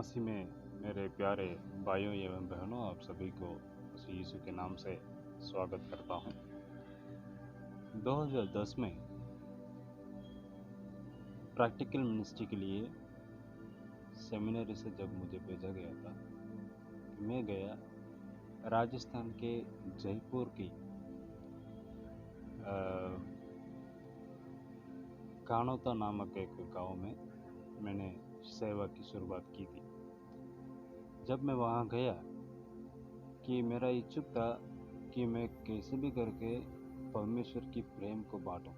मसीह में मेरे प्यारे भाइयों एवं बहनों, आप सभी को मसीह यीशु के नाम से स्वागत करता हूं। 2010 में प्रैक्टिकल मिनिस्ट्री के लिए सेमिनरी से जब मुझे भेजा गया था, मैं गया राजस्थान के जयपुर की कानोता नामक एक गांव में मैंने सेवा की शुरुआत की थी। जब मैं वहाँ गया कि मेरा इच्छुक था कि मैं कैसे भी करके परमेश्वर की प्रेम को बांटूं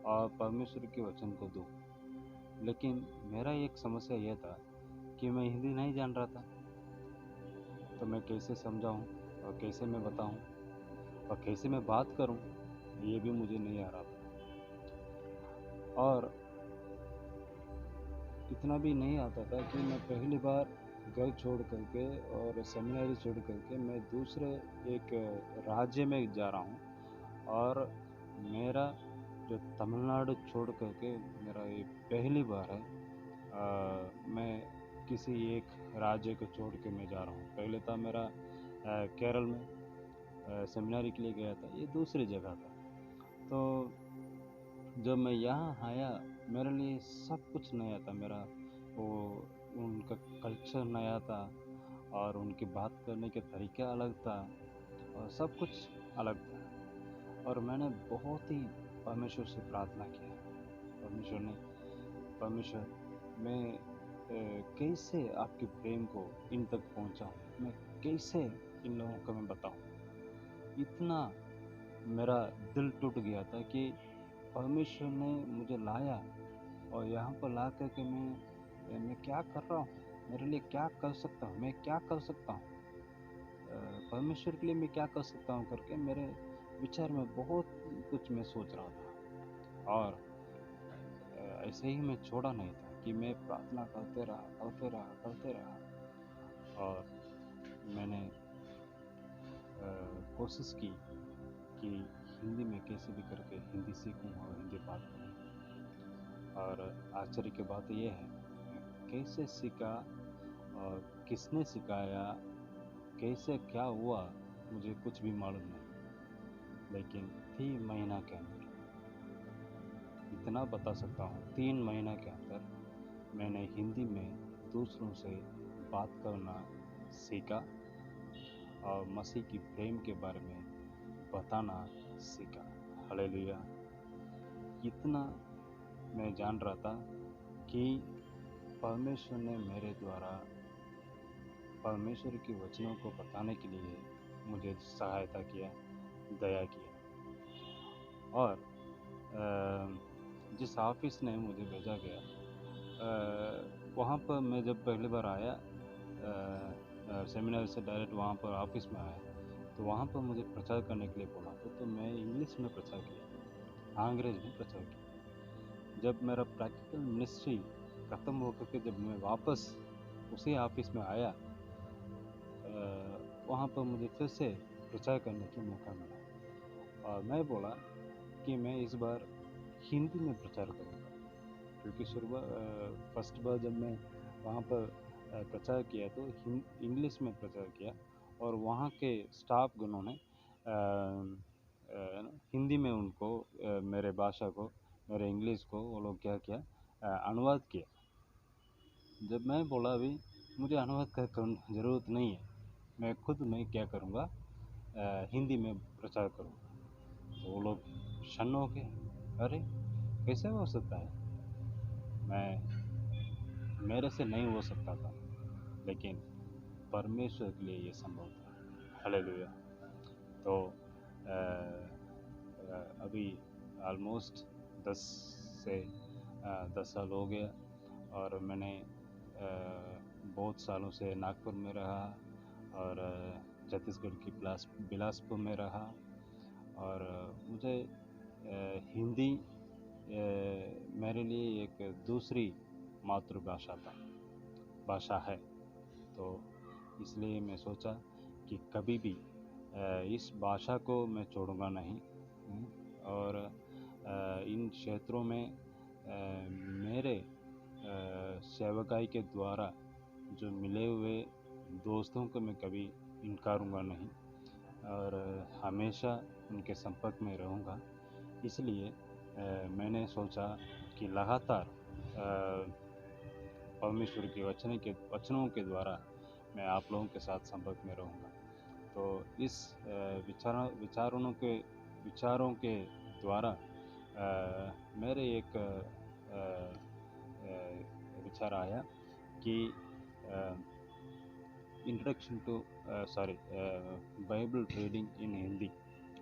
और परमेश्वर के वचन को दूं, लेकिन मेरा एक समस्या यह था कि मैं हिंदी नहीं जान रहा था। तो मैं कैसे समझाऊं और कैसे मैं बताऊं और कैसे मैं बात करूं, ये भी मुझे नहीं आ रहा था। और इतना भी नहीं आता था कि मैं पहली बार घर छोड़ करके और सेमिनरी छोड़ करके मैं दूसरे एक राज्य में जा रहा हूँ, और मेरा जो तमिलनाडु छोड़ करके मेरा ये पहली बार है। मैं किसी एक राज्य को छोड़ के मैं जा रहा हूँ। पहले था मेरा केरल में सेमिनरी के लिए गया था, ये दूसरी जगह था। तो जब मैं यहाँ आया, मेरे लिए सब कुछ नया था। मेरा वो उनका कल्चर नया था और उनकी बात करने के तरीका अलग था और सब कुछ अलग था। और मैंने बहुत ही परमेश्वर से प्रार्थना किया, परमेश्वर मैं कैसे आपके प्रेम को इन तक पहुँचाऊँ, मैं कैसे इन लोगों को मैं बताऊँ। इतना मेरा दिल टूट गया था कि परमेश्वर ने मुझे लाया और यहाँ पर ला कर के मैं क्या कर रहा हूँ, मेरे लिए क्या कर सकता हूँ, मैं क्या कर सकता हूँ, परमेश्वर के लिए मैं क्या कर सकता हूँ करके मेरे विचार में बहुत कुछ मैं सोच रहा था। और ऐसे ही मैं छोड़ा नहीं था कि मैं प्रार्थना करते रहा। और मैंने कोशिश की कि हिंदी में कैसे भी करके हिंदी सीखूं और हिंदी बात करूं। और आश्चर्य की बात यह है, कैसे सीखा और किसने सिखाया, कैसे क्या हुआ, मुझे कुछ भी मालूम नहीं। लेकिन 3 महीना के अंदर, इतना बता सकता हूँ, 3 महीना के अंदर मैंने हिंदी में दूसरों से बात करना सीखा और मसीह की प्रेम के बारे में बताना सीखा। हालेलुया। इतना मैं जान रहा था कि परमेश्वर ने मेरे द्वारा परमेश्वर के वचनों को बताने के लिए मुझे सहायता किया, दया किया। और जिस ऑफिस ने मुझे भेजा गया, वहाँ पर मैं जब पहली बार आया, सेमिनार से डायरेक्ट वहाँ पर ऑफिस में आया, तो वहाँ पर मुझे प्रचार करने के लिए बोला तो मैं इंग्लिश में प्रचार किया, अंग्रेजी में प्रचार किया। जब मेरा प्रैक्टिकल मिनिस्ट्री ख़त्म होकर के जब मैं वापस उसी ऑफिस में आया, वहाँ पर मुझे फिर से प्रचार करने का मौका मिला और मैं बोला कि मैं इस बार हिंदी में प्रचार करूँगा, क्योंकि फर्स्ट बार जब मैं वहाँ पर प्रचार किया तो इंग्लिश में प्रचार किया और वहाँ के स्टाफ गणों ने हिंदी में उनको मेरे भाषा को, मेरे इंग्लिश को वो लोग क्या किया, अनुवाद किया। जब मैं बोला अभी मुझे अनुवाद का ज़रूरत नहीं है, मैं खुद मैं क्या करूँगा, हिंदी में प्रचार करूँगा। तो वो लोग शन्न हो गए, अरे कैसे हो सकता है, मेरे से नहीं हो सकता था, लेकिन परमेश्वर के लिए ये संभव था। हालेलुया। तो अभी ऑलमोस्ट 10 साल हो गया और मैंने बहुत सालों से नागपुर में रहा और छत्तीसगढ़ की बिलासपुर में रहा। और मुझे हिंदी मेरे लिए एक दूसरी भाषा है। तो इसलिए मैं सोचा कि कभी भी इस भाषा को मैं छोड़ूंगा नहीं। और इन क्षेत्रों में मेरे सेवकाई के द्वारा जो मिले हुए दोस्तों को मैं कभी इनकारूँगा नहीं और हमेशा उनके संपर्क में रहूँगा। इसलिए मैंने सोचा कि लगातार परमेश्वर के वचनों के द्वारा मैं आप लोगों के साथ संपर्क में रहूँगा। तो इस विचारों के द्वारा मेरे एक विचार आया कि introduction to Bible reading in Hindi.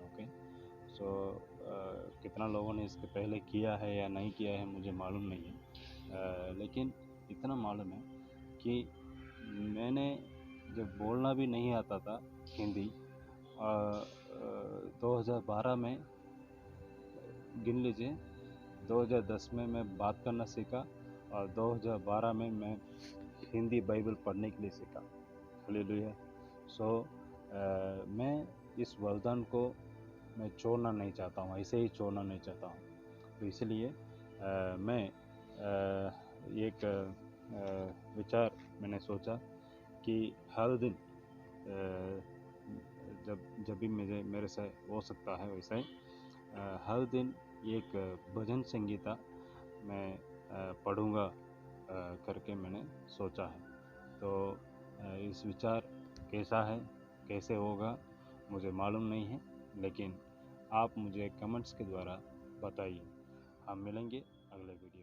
Okay, so कितना लोगों ने इसके पहले किया है या नहीं किया है मुझे मालूम नहीं है, लेकिन इतना मालूम है कि मैंने जब बोलना भी नहीं आता था हिंदी, 2012 में गिन लीजिए, 2010 में मैं बात करना सीखा और 2012 में मैं हिंदी बाइबल पढ़ने के लिए सीखा। हालेलुया। सो मैं इस वरदान को मैं छोड़ना नहीं चाहता हूँ, ऐसे ही छोड़ना नहीं चाहता हूँ। तो इसलिए मैं एक विचार मैंने सोचा कि हर दिन जब भी मेरे से हो सकता है वैसे ही हर दिन एक भजन संगीता मैं पढ़ूँगा करके मैंने सोचा है। तो इस विचार कैसा है, कैसे होगा मुझे मालूम नहीं है, लेकिन आप मुझे कमेंट्स के द्वारा बताइए। हम मिलेंगे अगले वीडियो में।